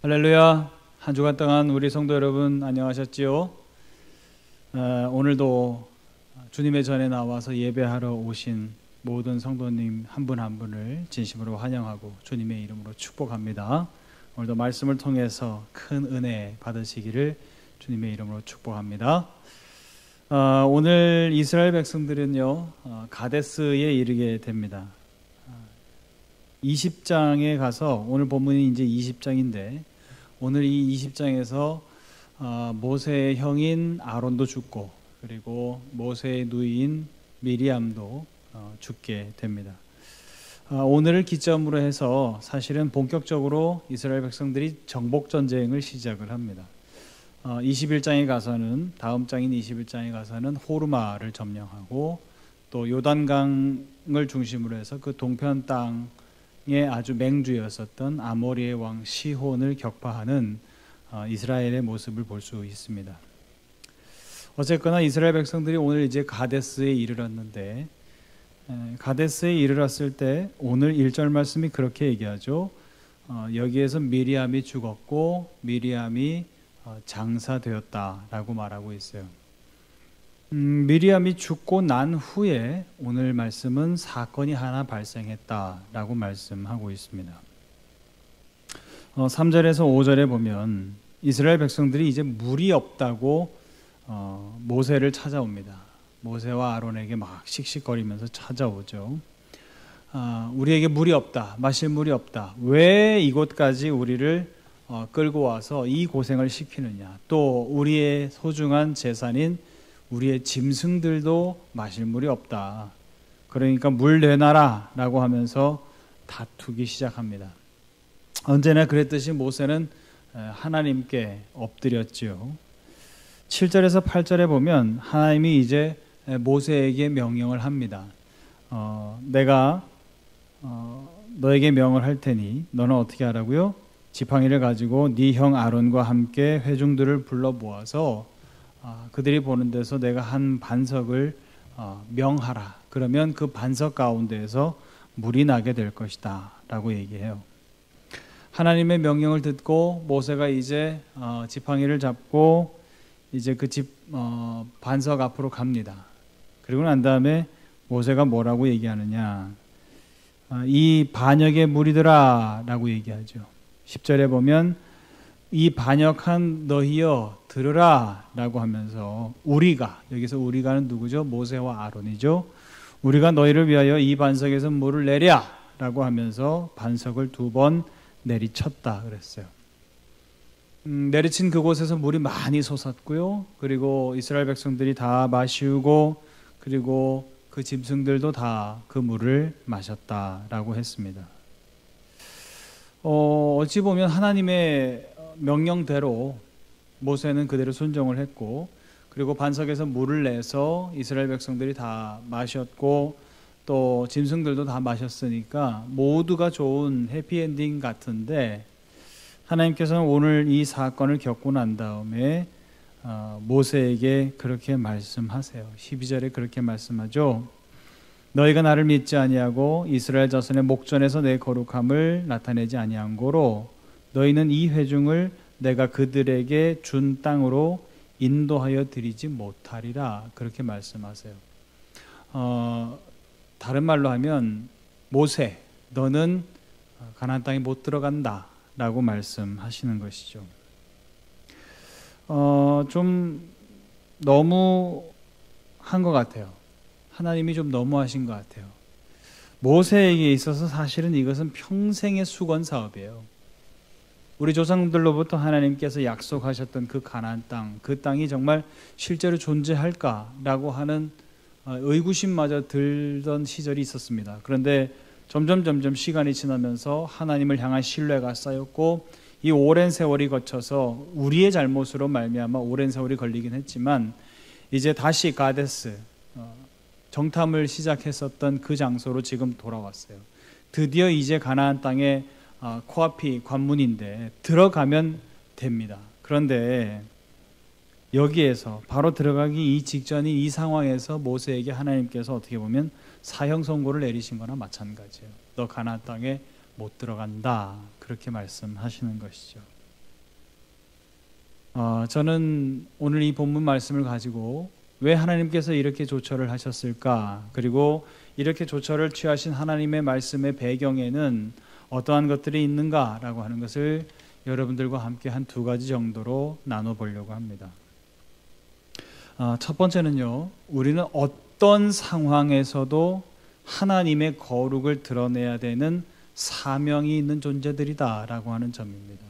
할렐루야. 한 주간 동안 우리 성도 여러분 안녕하셨지요? 오늘도 주님의 전에 나와서 예배하러 오신 모든 성도님 한 분 한 분을 진심으로 환영하고 주님의 이름으로 축복합니다. 오늘도 말씀을 통해서 큰 은혜 받으시기를 주님의 이름으로 축복합니다. 오늘 이스라엘 백성들은요 가데스에 이르게 됩니다. 20장에 가서, 오늘 본문이 이제 20장인데 오늘 이 20장에서 모세의 형인 아론도 죽고, 그리고 모세의 누이인 미리암도 죽게 됩니다. 오늘을 기점으로 해서 사실은 본격적으로 이스라엘 백성들이 정복 전쟁을 시작을 합니다. 21장에 가서는, 다음 장인 21장에 가서는 호르마를 점령하고, 또 요단강을 중심으로 해서 그 동편 땅에 아주 맹주였었던 아모리의 왕 시혼을 격파하는 이스라엘의 모습을 볼 수 있습니다. 어쨌거나 이스라엘 백성들이 오늘 이제 가데스에 이르렀는데, 가데스에 이르렀을 때 오늘 1절 말씀이 그렇게 얘기하죠. 여기에서 미리암이 죽었고 미리암이 장사되었다라고 말하고 있어요. 미리암이 죽고 난 후에 오늘 말씀은 사건이 하나 발생했다라고 말씀하고 있습니다. 3절에서 5절에 보면 이스라엘 백성들이 이제 물이 없다고 모세를 찾아옵니다. 모세와 아론에게 막 씩씩거리면서 찾아오죠. 우리에게 물이 없다, 마실 물이 없다, 왜 이곳까지 우리를 끌고 와서 이 고생을 시키느냐, 또 우리의 소중한 재산인 우리의 짐승들도 마실 물이 없다, 그러니까 물 내놔라 라고 하면서 다투기 시작합니다. 언제나 그랬듯이 모세는 하나님께 엎드렸지요. 7절에서 8절에 보면 하나님이 이제 모세에게 명령을 합니다. 내가 너에게 명을 할 테니 너는 어떻게 하라고요? 지팡이를 가지고 네 형 아론과 함께 회중들을 불러 모아서 그들이 보는 데서 내가 한 반석을 명하라. 그러면 그 반석 가운데에서 물이 나게 될 것이다 라고 얘기해요. 하나님의 명령을 듣고 모세가 이제 지팡이를 잡고 이제 그 반석 앞으로 갑니다. 그리고 난 다음에 모세가 뭐라고 얘기하느냐, 이 반역의 물이더라 라고 얘기하죠. 10절에 보면 이 반역한 너희여 들으라 라고 하면서, 우리가, 여기서 우리가는 누구죠? 모세와 아론이죠. 우리가 너희를 위하여 이 반석에서 물을 내랴 라고 하면서 반석을 2번 내리쳤다 그랬어요. 내리친 그곳에서 물이 많이 솟았고요. 그리고 이스라엘 백성들이 다 마시우고, 그리고 그 짐승들도 다 그 물을 마셨다라고 했습니다. 어찌 보면 하나님의 명령대로 모세는 그대로 순종을 했고, 그리고 반석에서 물을 내서 이스라엘 백성들이 다 마셨고, 또 짐승들도 다 마셨으니까 모두가 좋은 해피엔딩 같은데, 하나님께서는 오늘 이 사건을 겪고 난 다음에 모세에게 그렇게 말씀하세요. 12절에 그렇게 말씀하죠. 너희가 나를 믿지 아니하고 이스라엘 자손의 목전에서 내 거룩함을 나타내지 아니한 고로 너희는 이 회중을 내가 그들에게 준 땅으로 인도하여 드리지 못하리라, 그렇게 말씀하세요. 다른 말로 하면 모세, 너는 가나안 땅에 못 들어간다 라고 말씀하시는 것이죠. 좀 너무 한 것 같아요. 하나님이 좀 너무하신 것 같아요. 모세에게 있어서 사실은 이것은 평생의 수건 사업이에요. 우리 조상들로부터 하나님께서 약속하셨던 그 가나안 땅, 그 땅이 정말 실제로 존재할까라고 하는 의구심마저 들던 시절이 있었습니다. 그런데 점점 시간이 지나면서 하나님을 향한 신뢰가 쌓였고, 이 오랜 세월이 거쳐서 우리의 잘못으로 말미암아 오랜 세월이 걸리긴 했지만 이제 다시 가데스, 정탐을 시작했었던 그 장소로 지금 돌아왔어요. 드디어 이제 가나안 땅에 코앞이 관문인데 들어가면 됩니다. 그런데 여기에서 바로 들어가기 이 직전인 이 상황에서 모세에게 하나님께서 어떻게 보면 사형 선고를 내리신 거나 마찬가지예요. 너 가나안 땅에 못 들어간다, 그렇게 말씀하시는 것이죠. 저는 오늘 이 본문 말씀을 가지고 왜 하나님께서 이렇게 조처를 하셨을까? 그리고 이렇게 조처를 취하신 하나님의 말씀의 배경에는 어떠한 것들이 있는가라고 하는 것을 여러분들과 함께 한 두 가지 정도로 나눠보려고 합니다. 첫 번째는요, 우리는 어떤 상황에서도 하나님의 거룩을 드러내야 되는 사명이 있는 존재들이다라고 하는 점입니다.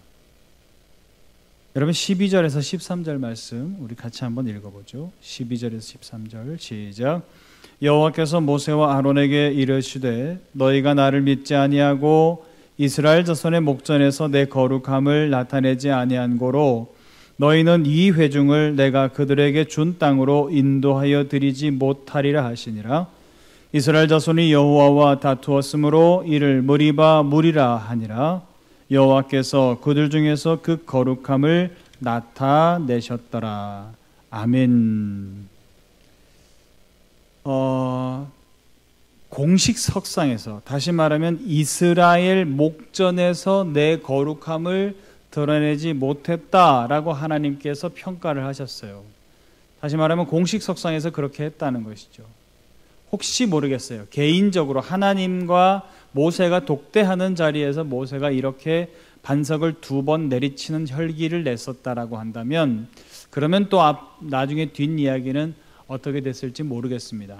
여러분 12절에서 13절 말씀 우리 같이 한번 읽어보죠. 12절에서 13절 시작. 여호와께서 모세와 아론에게 이르시되 너희가 나를 믿지 아니하고 이스라엘 자손의 목전에서 내 거룩함을 나타내지 아니한 고로 너희는 이 회중을 내가 그들에게 준 땅으로 인도하여 드리지 못하리라 하시니라. 이스라엘 자손이 여호와와 다투었으므로 이를 무리바 무리라 하니라. 여호와께서 그들 중에서 그 거룩함을 나타내셨더라. 아멘. 공식 석상에서, 다시 말하면 이스라엘 목전에서 내 거룩함을 드러내지 못했다라고 하나님께서 평가를 하셨어요. 다시 말하면 공식 석상에서 그렇게 했다는 것이죠. 혹시 모르겠어요. 개인적으로 하나님과 모세가 독대하는 자리에서 모세가 이렇게 반석을 2번 내리치는 혈기를 냈었다라고 한다면, 그러면 또 나중에 뒷이야기는 어떻게 됐을지 모르겠습니다.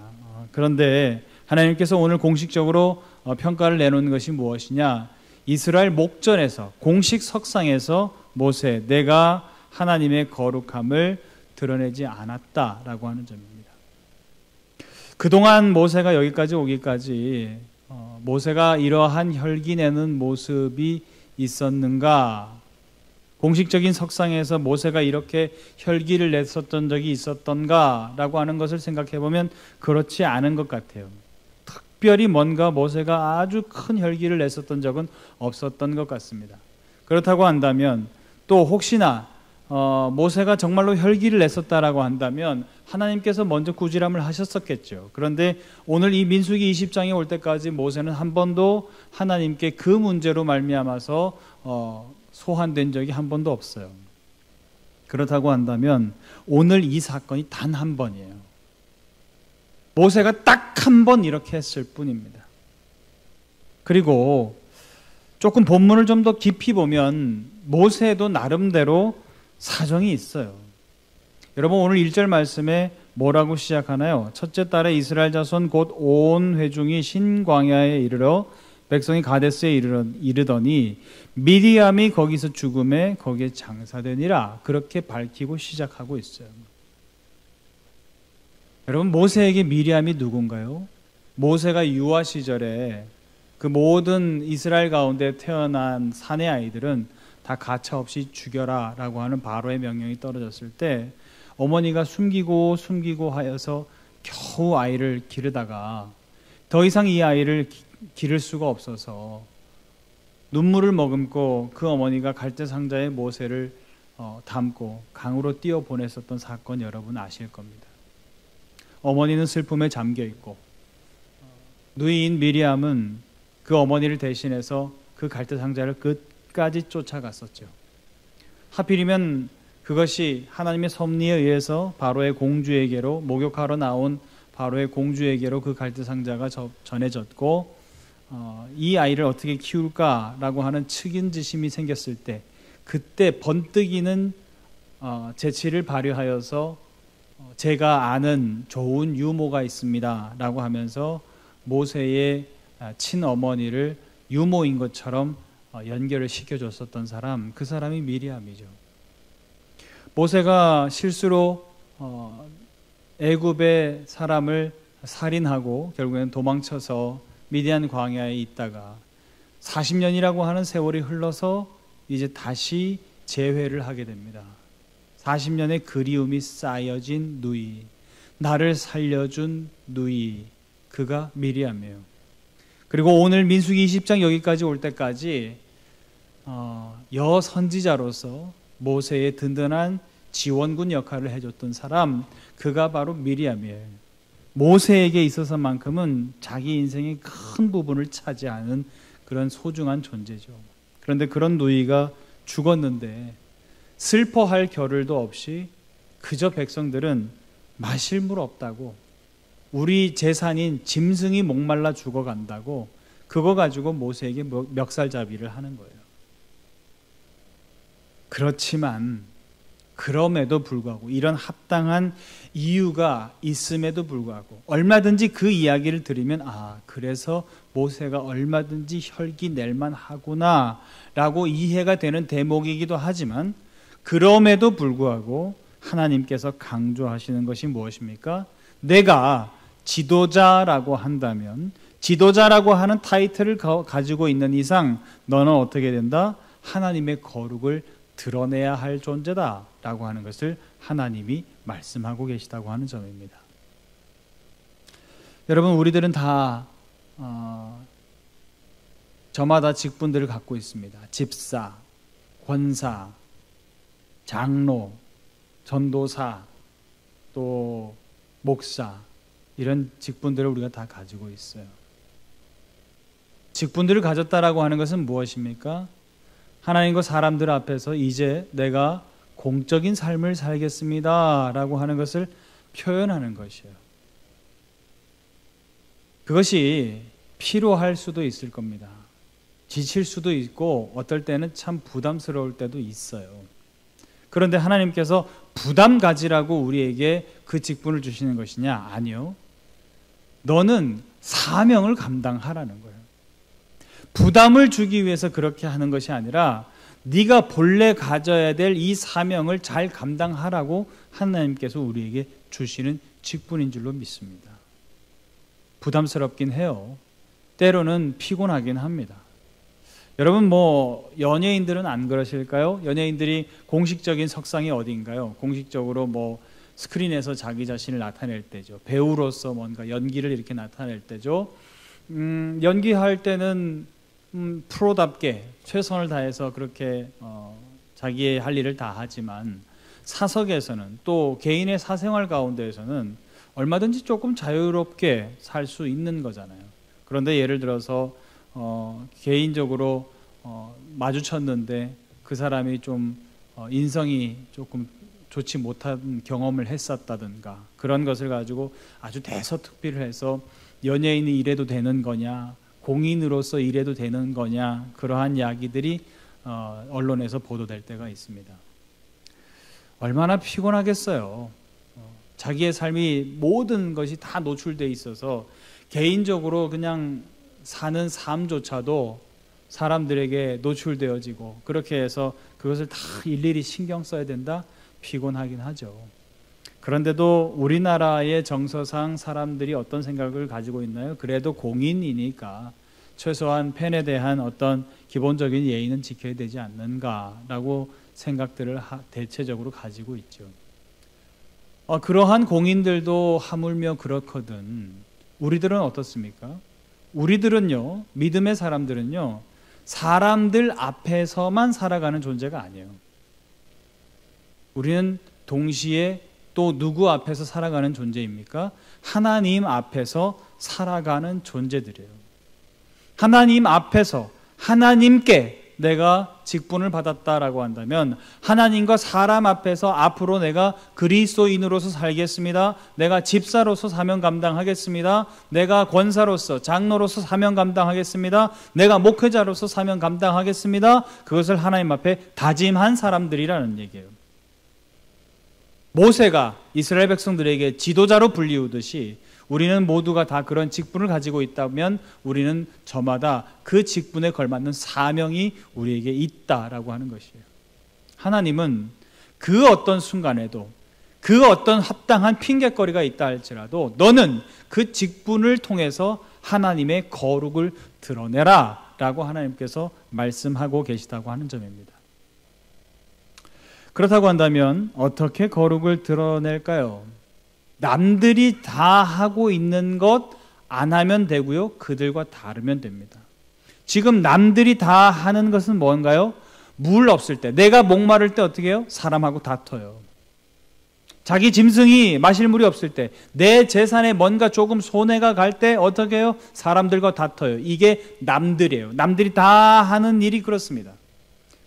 그런데 하나님께서 오늘 공식적으로 평가를 내놓은 것이 무엇이냐? 이스라엘 목전에서, 공식 석상에서 모세, 내가 하나님의 거룩함을 드러내지 않았다라고 하는 점입니다. 그동안 모세가 여기까지 오기까지 모세가 이러한 혈기내는 모습이 있었는가? 공식적인 석상에서 모세가 이렇게 혈기를 냈었던 적이 있었던가? 라고 하는 것을 생각해 보면 그렇지 않은 것 같아요. 특별히 뭔가 모세가 아주 큰 혈기를 냈었던 적은 없었던 것 같습니다. 그렇다고 한다면 또 혹시나 모세가 정말로 혈기를 냈었다라고 한다면 하나님께서 먼저 구지람을 하셨었겠죠. 그런데 오늘 이 민수기 20장에 올 때까지 모세는 한 번도 하나님께 그 문제로 말미암아서 소환된 적이 한 번도 없어요. 그렇다고 한다면 오늘 이 사건이 단 한 번이에요. 모세가 딱 한 번 이렇게 했을 뿐입니다. 그리고 조금 본문을 좀 더 깊이 보면 모세도 나름대로 사정이 있어요. 여러분 오늘 1절 말씀에 뭐라고 시작하나요? 첫째 달에 이스라엘 자손 곧 온 회중이 신광야에 이르러 백성이 가데스에 이르더니 미리암이 거기서 죽음에 거기에 장사되니라. 그렇게 밝히고 시작하고 있어요. 여러분 모세에게 미리암이 누군가요? 모세가 유아 시절에 그 모든 이스라엘 가운데 태어난 사내 아이들은 다 가차없이 죽여라 라고 하는 바로의 명령이 떨어졌을 때 어머니가 숨기고 하여서 겨우 아이를 기르다가 더 이상 이 아이를 기를 수가 없어서 눈물을 머금고 그 어머니가 갈대상자에 모세를 담고 강으로 띄어 보냈었던 사건 여러분 아실 겁니다. 어머니는 슬픔에 잠겨 있고 누이인 미리암은 그 어머니를 대신해서 그 갈대상자를 끝까지 쫓아갔었죠. 하필이면 그것이 하나님의 섭리에 의해서 바로의 공주에게로, 목욕하러 나온 바로의 공주에게로 그 갈대상자가 전해졌고 이 아이를 어떻게 키울까라고 하는 측은지심이 생겼을 때 그때 번뜩이는 재치를 발휘하여서 제가 아는 좋은 유모가 있습니다 라고 하면서 모세의 친어머니를 유모인 것처럼 연결을 시켜줬었던 사람, 그 사람이 미리암이죠. 모세가 실수로 애굽의 사람을 살인하고 결국에는 도망쳐서 미디안 광야에 있다가 40년이라고 하는 세월이 흘러서 이제 다시 재회를 하게 됩니다. 40년의 그리움이 쌓여진 누이, 나를 살려준 누이, 그가 미리암이에요. 그리고 오늘 민수기 20장 여기까지 올 때까지 여선지자로서 모세의 든든한 지원군 역할을 해줬던 사람, 그가 바로 미리암이에요. 모세에게 있어서만큼은 자기 인생의 큰 부분을 차지하는 그런 소중한 존재죠. 그런데 그런 누이가 죽었는데 슬퍼할 겨를도 없이 그저 백성들은 마실 물 없다고, 우리 재산인 짐승이 목말라 죽어간다고 그거 가지고 모세에게 멱살잡이를 하는 거예요. 그렇지만 그럼에도 불구하고, 이런 합당한 이유가 있음에도 불구하고 얼마든지 그 이야기를 들으면 그래서 모세가 얼마든지 혈기 낼만 하구나 라고 이해가 되는 대목이기도 하지만, 그럼에도 불구하고 하나님께서 강조하시는 것이 무엇입니까? 내가 지도자라고 한다면, 지도자라고 하는 타이틀을 가지고 있는 이상 너는 어떻게 된다? 하나님의 거룩을 드러내야 할 존재다 라고 하는 것을 하나님이 말씀하고 계시다고 하는 점입니다. 여러분, 우리들은 다 저마다 직분들을 갖고 있습니다. 집사, 권사, 장로, 전도사, 또 목사, 이런 직분들을 우리가 다 가지고 있어요. 직분들을 가졌다라고 하는 것은 무엇입니까? 하나님과 사람들 앞에서 이제 내가 공적인 삶을 살겠습니다 라고 하는 것을 표현하는 것이에요. 그것이 필요할 수도 있을 겁니다. 지칠 수도 있고 어떨 때는 참 부담스러울 때도 있어요. 그런데 하나님께서 부담 가지라고 우리에게 그 직분을 주시는 것이냐? 아니요. 너는 사명을 감당하라는 거예요. 부담을 주기 위해서 그렇게 하는 것이 아니라 네가 본래 가져야 될 이 사명을 잘 감당하라고 하나님께서 우리에게 주시는 직분인 줄로 믿습니다. 부담스럽긴 해요. 때로는 피곤하긴 합니다. 여러분, 연예인들은 안 그러실까요? 연예인들이 공식적인 석상이 어디인가요? 공식적으로 스크린에서 자기 자신을 나타낼 때죠. 배우로서 뭔가 연기를 이렇게 나타낼 때죠. 연기할 때는 프로답게 최선을 다해서 그렇게 자기의 할 일을 다 하지만, 사석에서는, 또 개인의 사생활 가운데에서는 얼마든지 조금 자유롭게 살 수 있는 거잖아요. 그런데 예를 들어서 개인적으로 마주쳤는데 그 사람이 좀 인성이 조금 좋지 못한 경험을 했었다든가, 그런 것을 가지고 아주 대서특필을 해서 연예인이 이래도 되는 거냐, 공인으로서 이래도 되는 거냐, 그러한 이야기들이 언론에서 보도될 때가 있습니다. 얼마나 피곤하겠어요. 자기의 삶이 모든 것이 다 노출되어 있어서 개인적으로 그냥 사는 삶조차도 사람들에게 노출되어지고, 그렇게 해서 그것을 다 일일이 신경 써야 된다? 피곤하긴 하죠. 그런데도 우리나라의 정서상 사람들이 어떤 생각을 가지고 있나요? 그래도 공인이니까 최소한 팬에 대한 어떤 기본적인 예의는 지켜야 되지 않는가라고 생각들을 대체적으로 가지고 있죠. 그러한 공인들도 하물며 그렇거든 우리들은 어떻습니까? 우리들은요, 믿음의 사람들은요, 사람들 앞에서만 살아가는 존재가 아니에요. 우리는 동시에 또 누구 앞에서 살아가는 존재입니까? 하나님 앞에서 살아가는 존재들이에요. 하나님 앞에서 하나님께 내가 직분을 받았다라고 한다면, 하나님과 사람 앞에서 앞으로 내가 그리스도인으로서 살겠습니다, 내가 집사로서 사명 감당하겠습니다, 내가 권사로서 장로로서 사명 감당하겠습니다, 내가 목회자로서 사명 감당하겠습니다, 그것을 하나님 앞에 다짐한 사람들이라는 얘기예요. 모세가 이스라엘 백성들에게 지도자로 불리우듯이 우리는 모두가 다 그런 직분을 가지고 있다면 우리는 저마다 그 직분에 걸맞는 사명이 우리에게 있다라고 하는 것이에요. 하나님은 그 어떤 순간에도 그 어떤 합당한 핑계거리가 있다 할지라도 너는 그 직분을 통해서 하나님의 거룩을 드러내라 라고 하나님께서 말씀하고 계시다고 하는 점입니다. 그렇다고 한다면 어떻게 거룩을 드러낼까요? 남들이 다 하고 있는 것 안 하면 되고요, 그들과 다르면 됩니다. 지금 남들이 다 하는 것은 뭔가요? 물 없을 때, 내가 목마를 때 어떻게 해요? 사람하고 다퉈요. 자기 짐승이 마실 물이 없을 때, 내 재산에 뭔가 조금 손해가 갈 때 어떻게 해요? 사람들과 다퉈요. 이게 남들이에요. 남들이 다 하는 일이 그렇습니다.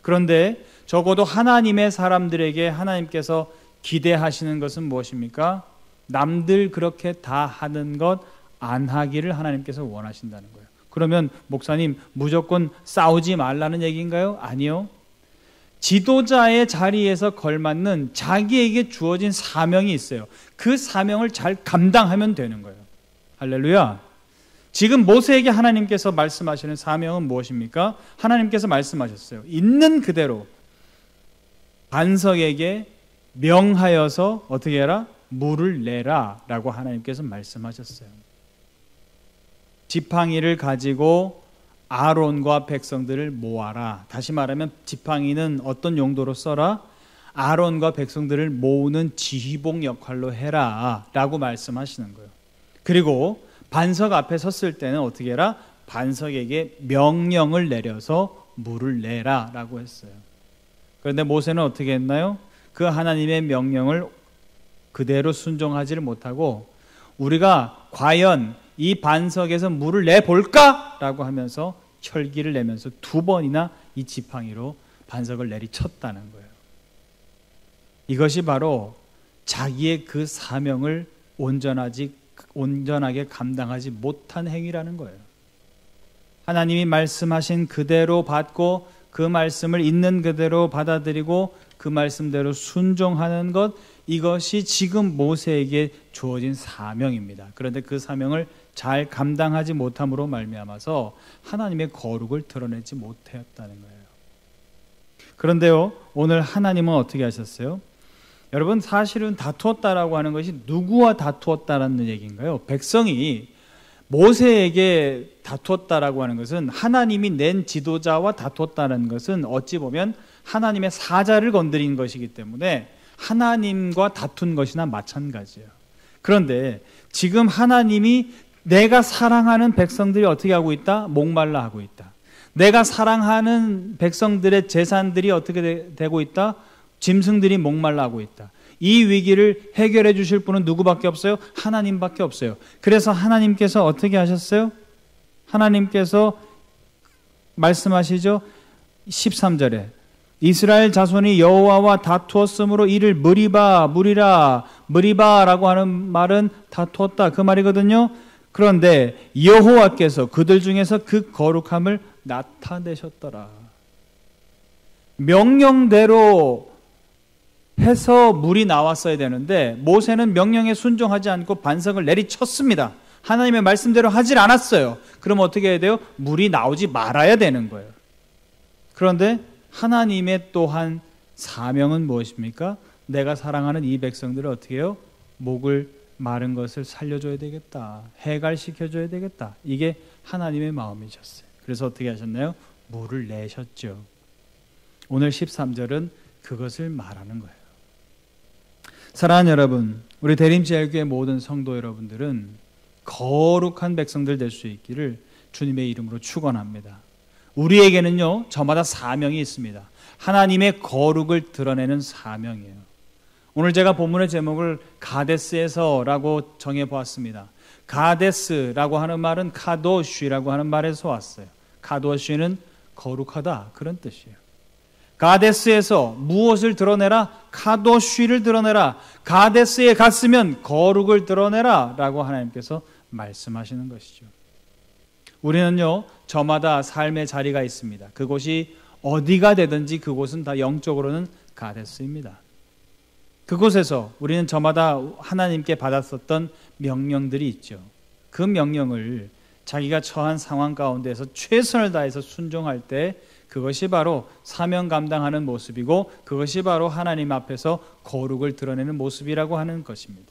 그런데 적어도 하나님의 사람들에게 하나님께서 기대하시는 것은 무엇입니까? 남들 그렇게 다 하는 것 안 하기를 하나님께서 원하신다는 거예요. 그러면 목사님 무조건 싸우지 말라는 얘기인가요? 아니요. 지도자의 자리에서 걸맞는 자기에게 주어진 사명이 있어요. 그 사명을 잘 감당하면 되는 거예요. 할렐루야. 지금 모세에게 하나님께서 말씀하시는 사명은 무엇입니까? 하나님께서 말씀하셨어요. 있는 그대로 반석에게 명하여서 어떻게 해라? 물을 내라 라고 하나님께서 말씀하셨어요. 지팡이를 가지고 아론과 백성들을 모아라. 다시 말하면 지팡이는 어떤 용도로 써라? 아론과 백성들을 모으는 지휘봉 역할로 해라 라고 말씀하시는 거예요. 그리고 반석 앞에 섰을 때는 어떻게 해라? 반석에게 명령을 내려서 물을 내라 라고 했어요. 그런데 모세는 어떻게 했나요? 그 하나님의 명령을 그대로 순종하지를 못하고 우리가 과연 이 반석에서 물을 내볼까? 라고 하면서 혈기를 내면서 2번이나 이 지팡이로 반석을 내리쳤다는 거예요. 이것이 바로 자기의 그 사명을 온전하게 감당하지 못한 행위라는 거예요. 하나님이 말씀하신 그대로 받고 그 말씀을 있는 그대로 받아들이고 그 말씀대로 순종하는 것, 이것이 지금 모세에게 주어진 사명입니다. 그런데 그 사명을 잘 감당하지 못함으로 말미암아서 하나님의 거룩을 드러내지 못했다는 거예요. 그런데요, 오늘 하나님은 어떻게 하셨어요? 여러분, 사실은 다투었다라고 하는 것이 누구와 다투었다라는 얘기인가요? 백성이 모세에게 다투었다라고 하는 것은, 하나님이 낸 지도자와 다투었다는 것은 어찌 보면 하나님의 사자를 건드린 것이기 때문에 하나님과 다툰 것이나 마찬가지예요. 그런데 지금 하나님이 내가 사랑하는 백성들이 어떻게 하고 있다? 목말라 하고 있다. 내가 사랑하는 백성들의 재산들이 어떻게 되고 있다? 짐승들이 목말라 하고 있다. 이 위기를 해결해 주실 분은 누구밖에 없어요? 하나님밖에 없어요. 그래서 하나님께서 어떻게 하셨어요? 하나님께서 말씀하시죠. 13절에 이스라엘 자손이 여호와와 다투었으므로 이를 무리바라고 하는 말은 다투었다 그 말이거든요. 그런데 여호와께서 그들 중에서 그 거룩함을 나타내셨더라. 명령대로 해서 물이 나왔어야 되는데 모세는 명령에 순종하지 않고 반석을 내리쳤습니다. 하나님의 말씀대로 하질 않았어요. 그럼 어떻게 해야 돼요? 물이 나오지 말아야 되는 거예요. 그런데 하나님의 또한 사명은 무엇입니까? 내가 사랑하는 이 백성들을 어떻게 해요? 목을 마른 것을 살려줘야 되겠다. 해갈시켜줘야 되겠다. 이게 하나님의 마음이셨어요. 그래서 어떻게 하셨나요? 물을 내셨죠. 오늘 13절은 그것을 말하는 거예요. 사랑하는 여러분, 우리 대림제일교회 모든 성도 여러분들은 거룩한 백성들 될 수 있기를 주님의 이름으로 축원합니다. 우리에게는요, 저마다 사명이 있습니다. 하나님의 거룩을 드러내는 사명이에요. 오늘 제가 본문의 제목을 가데스에서라고 정해보았습니다. 가데스라고 하는 말은 카도쉬라고 하는 말에서 왔어요. 카도쉬는 거룩하다, 그런 뜻이에요. 가데스에서 무엇을 드러내라? 카도쉬를 드러내라. 가데스에 갔으면 거룩을 드러내라 라고 하나님께서 말씀하시는 것이죠. 우리는요, 저마다 삶의 자리가 있습니다. 그곳이 어디가 되든지 그곳은 다 영적으로는 가데스입니다. 그곳에서 우리는 저마다 하나님께 받았었던 명령들이 있죠. 그 명령을 자기가 처한 상황 가운데서 최선을 다해서 순종할 때 그것이 바로 사명 감당하는 모습이고 그것이 바로 하나님 앞에서 거룩을 드러내는 모습이라고 하는 것입니다.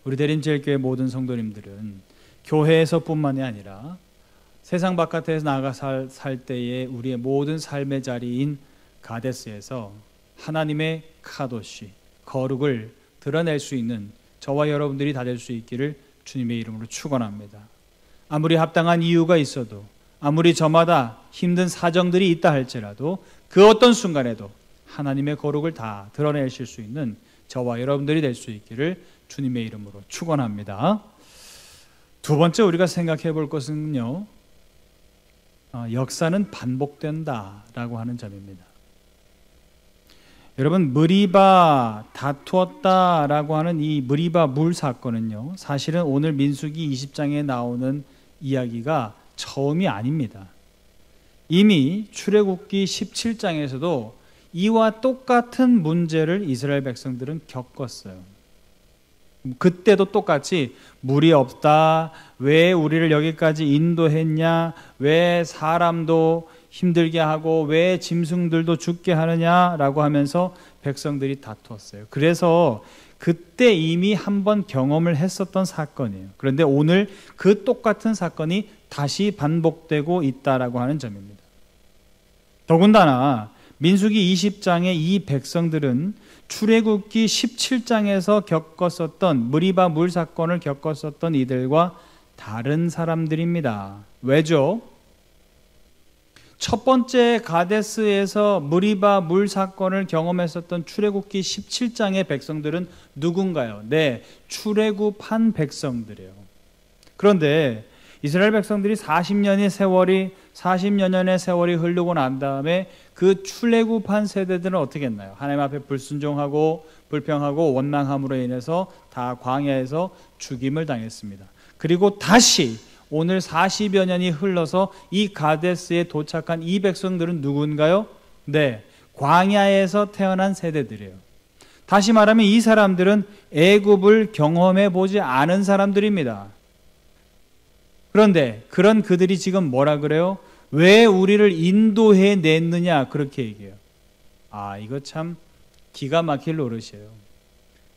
우리 대림제일교회 모든 성도님들은 교회에서뿐만이 아니라 세상 바깥에서 나가 살 때의 우리의 모든 삶의 자리인 가데스에서 하나님의 카도시, 거룩을 드러낼 수 있는 저와 여러분들이 다 될 수 있기를 주님의 이름으로 축원합니다. 아무리 합당한 이유가 있어도, 아무리 저마다 힘든 사정들이 있다 할지라도 그 어떤 순간에도 하나님의 거룩을 다 드러내실 수 있는 저와 여러분들이 될 수 있기를 주님의 이름으로 축원합니다. 두 번째 우리가 생각해 볼 것은요, 역사는 반복된다라고 하는 점입니다. 여러분, 느리바 다투었다라고 하는 이 느리바 물 사건은요, 사실은 오늘 민수기 20장에 나오는 이야기가 처음이 아닙니다. 이미 출애굽기 17장에서도 이와 똑같은 문제를 이스라엘 백성들은 겪었어요. 그때도 똑같이 물이 없다, 왜 우리를 여기까지 인도했냐, 왜 사람도 힘들게 하고 왜 짐승들도 죽게 하느냐라고 하면서 백성들이 다투었어요. 그래서 그때 이미 한번 경험을 했었던 사건이에요. 그런데 오늘 그 똑같은 사건이 다시 반복되고 있다라고 하는 점입니다. 더군다나 민수기 20장의 이 백성들은 출애굽기 17장에서 겪었었던 느리바 물 사건을 겪었었던 이들과 다른 사람들입니다. 왜죠? 첫 번째 가데스에서 느리바 물 사건을 경험했었던 출애굽기 17장의 백성들은 누군가요? 네, 출애굽한 백성들이에요. 그런데 이스라엘 백성들이 40여 년의 세월이 흐르고 난 다음에 그 출애굽한 세대들은 어떻게 했나요? 하나님 앞에 불순종하고 불평하고 원망함으로 인해서 다 광야에서 죽임을 당했습니다. 그리고 다시 오늘 40여 년이 흘러서 이 가데스에 도착한 이 백성들은 누군가요? 네, 광야에서 태어난 세대들이에요. 다시 말하면 이 사람들은 애굽을 경험해 보지 않은 사람들입니다. 그런데 그런 그들이 지금 뭐라 그래요? 왜 우리를 인도해 냈느냐, 그렇게 얘기해요. 이거 참 기가 막힐 노릇이에요.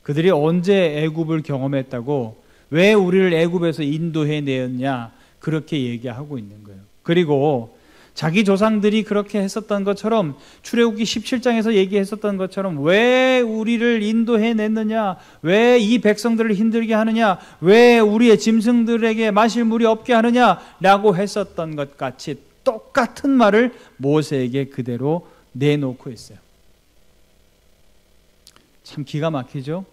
그들이 언제 애굽을 경험했다고 왜 우리를 애굽에서 인도해 내었냐, 그렇게 얘기하고 있는 거예요. 그리고 자기 조상들이 그렇게 했었던 것처럼 출애굽기 17장에서 얘기했었던 것처럼 왜 우리를 인도해 냈느냐, 왜 이 백성들을 힘들게 하느냐, 왜 우리의 짐승들에게 마실 물이 없게 하느냐 라고 했었던 것 같이 똑같은 말을 모세에게 그대로 내놓고 있어요. 참 기가 막히죠?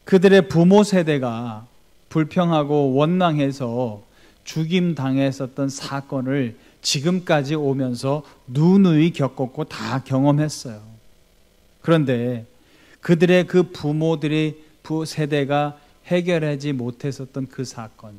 그들의 부모 세대가 불평하고 원망해서 죽임 당했었던 사건을 지금까지 오면서 누누이 겪었고 다 경험했어요. 그런데 그들의 그 부모들의 세대가 해결하지 못했었던 그 사건,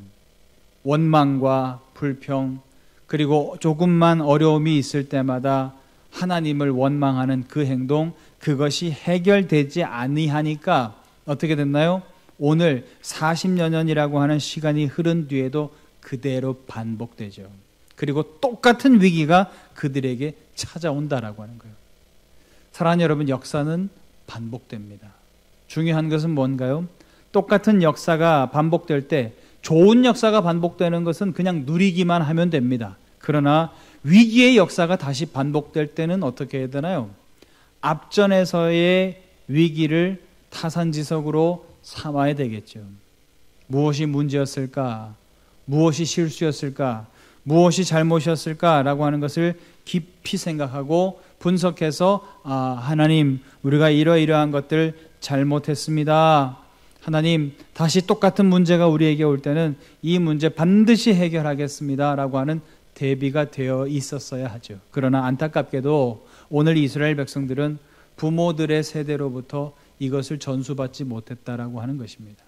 원망과 불평, 그리고 조금만 어려움이 있을 때마다 하나님을 원망하는 그 행동, 그것이 해결되지 아니하니까 어떻게 됐나요? 오늘 40여 년이라고 하는 시간이 흐른 뒤에도 그대로 반복되죠. 그리고 똑같은 위기가 그들에게 찾아온다라고 하는 거예요. 사랑하는 여러분, 역사는 반복됩니다. 중요한 것은 뭔가요? 똑같은 역사가 반복될 때, 좋은 역사가 반복되는 것은 그냥 누리기만 하면 됩니다. 그러나 위기의 역사가 다시 반복될 때는 어떻게 해야 되나요? 앞전에서의 위기를 타산지석으로 삼아야 되겠죠. 무엇이 문제였을까? 무엇이 실수였을까? 무엇이 잘못이었을까? 라고 하는 것을 깊이 생각하고 분석해서 하나님, 우리가 이러이러한 것들 잘못했습니다. 하나님, 다시 똑같은 문제가 우리에게 올 때는 이 문제 반드시 해결하겠습니다 라고 하는 대비가 되어 있었어야 하죠. 그러나 안타깝게도 오늘 이스라엘 백성들은 부모들의 세대로부터 이것을 전수받지 못했다라고 하는 것입니다.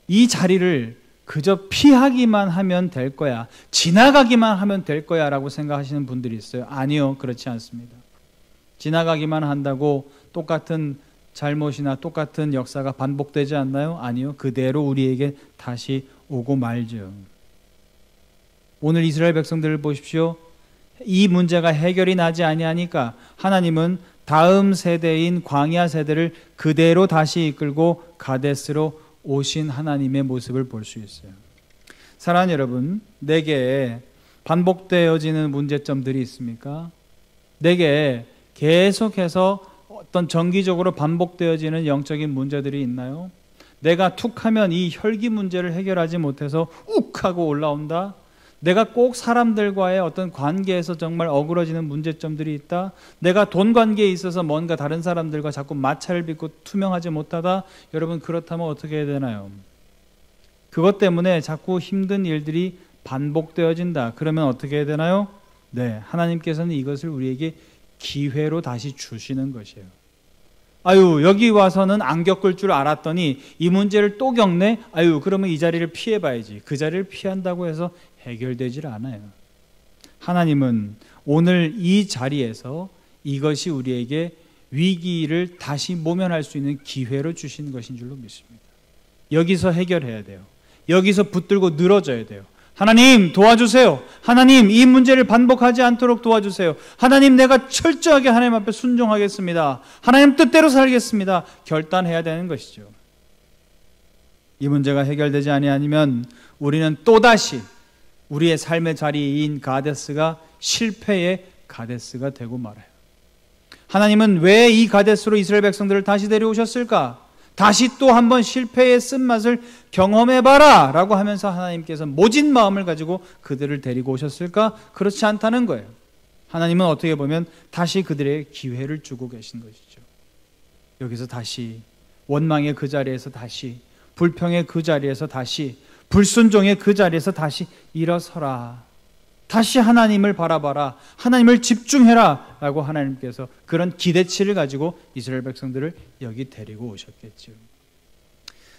이 자리를 그저 피하기만 하면 될 거야, 지나가기만 하면 될 거야 라고 생각하시는 분들이 있어요. 아니요, 그렇지 않습니다. 지나가기만 한다고 똑같은 잘못이나 똑같은 역사가 반복되지 않나요? 아니요, 그대로 우리에게 다시 오고 말죠. 오늘 이스라엘 백성들을 보십시오. 이 문제가 해결이 나지 아니하니까 하나님은 다음 세대인 광야 세대를 그대로 다시 이끌고 가데스로 오신 하나님의 모습을 볼 수 있어요. 사랑하는 여러분, 내게 반복되어지는 문제점들이 있습니까? 내게 계속해서 어떤 정기적으로 반복되어지는 영적인 문제들이 있나요? 내가 툭 하면 이 혈기 문제를 해결하지 못해서 욱 하고 올라온다? 내가 꼭 사람들과의 어떤 관계에서 정말 어그러지는 문제점들이 있다? 내가 돈 관계에 있어서 뭔가 다른 사람들과 자꾸 마찰을 빚고 투명하지 못하다? 여러분, 그렇다면 어떻게 해야 되나요? 그것 때문에 자꾸 힘든 일들이 반복되어진다. 그러면 어떻게 해야 되나요? 네, 하나님께서는 이것을 우리에게 기회로 다시 주시는 것이에요. 아유, 여기 와서는 안 겪을 줄 알았더니 이 문제를 또 겪네? 아유, 그러면 이 자리를 피해봐야지. 그 자리를 피한다고 해서 해결되질 않아요. 하나님은 오늘 이 자리에서 이것이 우리에게 위기를 다시 모면할 수 있는 기회로 주신 것인 줄로 믿습니다. 여기서 해결해야 돼요. 여기서 붙들고 늘어져야 돼요. 하나님 도와주세요. 하나님 이 문제를 반복하지 않도록 도와주세요. 하나님 내가 철저하게 하나님 앞에 순종하겠습니다. 하나님 뜻대로 살겠습니다. 결단해야 되는 것이죠. 이 문제가 해결되지 아니하면 우리는 또다시 우리의 삶의 자리인 가데스가 실패의 가데스가 되고 말아요. 하나님은 왜 이 가데스로 이스라엘 백성들을 다시 데려오셨을까? 다시 또 한번 실패의 쓴맛을 경험해봐라 라고 하면서 하나님께서 모진 마음을 가지고 그들을 데리고 오셨을까? 그렇지 않다는 거예요. 하나님은 어떻게 보면 다시 그들의 기회를 주고 계신 것이죠. 여기서 다시 원망의 그 자리에서 다시 불평의 그 자리에서 다시 불순종의 그 자리에서 다시 일어서라. 다시 하나님을 바라봐라. 하나님을 집중해라 라고 하나님께서 그런 기대치를 가지고 이스라엘 백성들을 여기 데리고 오셨겠죠.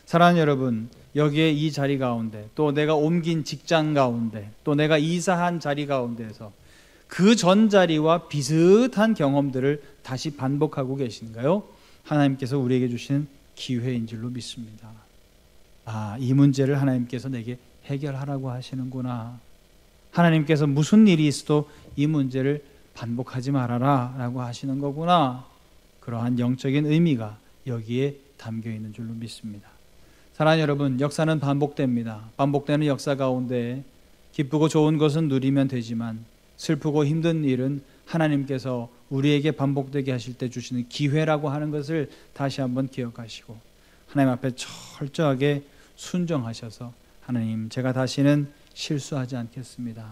사랑하는 여러분, 여기에 이 자리 가운데 또 내가 옮긴 직장 가운데 또 내가 이사한 자리 가운데에서 그 전 자리와 비슷한 경험들을 다시 반복하고 계신가요? 하나님께서 우리에게 주시는 기회인 줄로 믿습니다. 아, 이 문제를 하나님께서 내게 해결하라고 하시는구나. 하나님께서 무슨 일이 있어도 이 문제를 반복하지 말아라 라고 하시는 거구나. 그러한 영적인 의미가 여기에 담겨 있는 줄로 믿습니다. 사랑하는 여러분, 역사는 반복됩니다. 반복되는 역사 가운데 기쁘고 좋은 것은 누리면 되지만 슬프고 힘든 일은 하나님께서 우리에게 반복되게 하실 때 주시는 기회라고 하는 것을 다시 한번 기억하시고 하나님 앞에 철저하게 순종하셔서 하나님, 제가 다시는 실수하지 않겠습니다.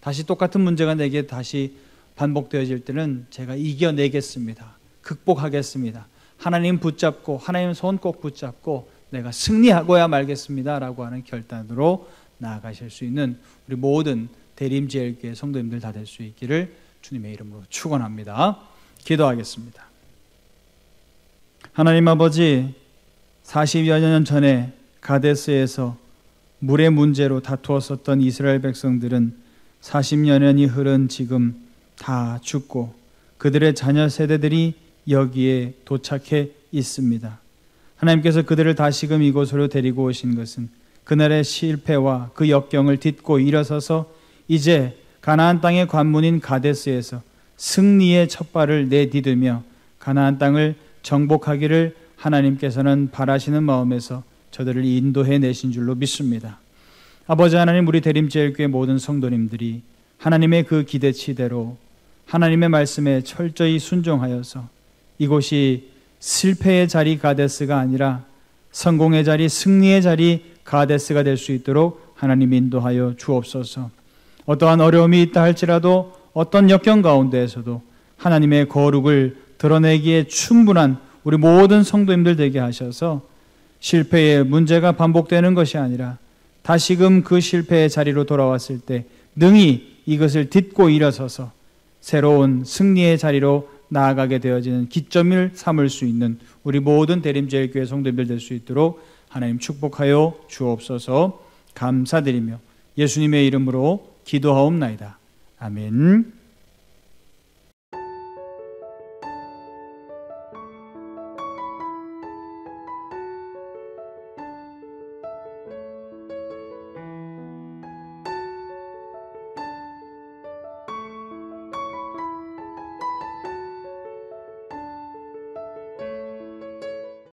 다시 똑같은 문제가 내게 다시 반복되어질 때는 제가 이겨내겠습니다. 극복하겠습니다. 하나님 붙잡고 하나님 손 꼭 붙잡고 내가 승리하고야 말겠습니다 라고 하는 결단으로 나아가실 수 있는 우리 모든 대림제일교회 성도님들 다 될 수 있기를 주님의 이름으로 축원합니다. 기도하겠습니다. 하나님 아버지, 40여 년 전에 가데스에서 물의 문제로 다투었었던 이스라엘 백성들은 40여년이 흐른 지금 다 죽고 그들의 자녀 세대들이 여기에 도착해 있습니다. 하나님께서 그들을 다시금 이곳으로 데리고 오신 것은 그날의 실패와 그 역경을 딛고 일어서서 이제 가나안 땅의 관문인 가데스에서 승리의 첫발을 내디디며 가나안 땅을 정복하기를 하나님께서는 바라시는 마음에서 저들을 인도해 내신 줄로 믿습니다. 아버지 하나님, 우리 대림제일교회 모든 성도님들이 하나님의 그 기대치대로 하나님의 말씀에 철저히 순종하여서 이곳이 실패의 자리 가데스가 아니라 성공의 자리, 승리의 자리 가데스가 될 수 있도록 하나님 인도하여 주옵소서. 어떠한 어려움이 있다 할지라도 어떤 역경 가운데에서도 하나님의 거룩을 드러내기에 충분한 우리 모든 성도님들 되게 하셔서 실패의 문제가 반복되는 것이 아니라 다시금 그 실패의 자리로 돌아왔을 때 능히 이것을 딛고 일어서서 새로운 승리의 자리로 나아가게 되어지는 기점을 삼을 수 있는 우리 모든 대림제일교회 성도님들 될 수 있도록 하나님 축복하여 주옵소서. 감사드리며 예수님의 이름으로 기도하옵나이다. 아멘.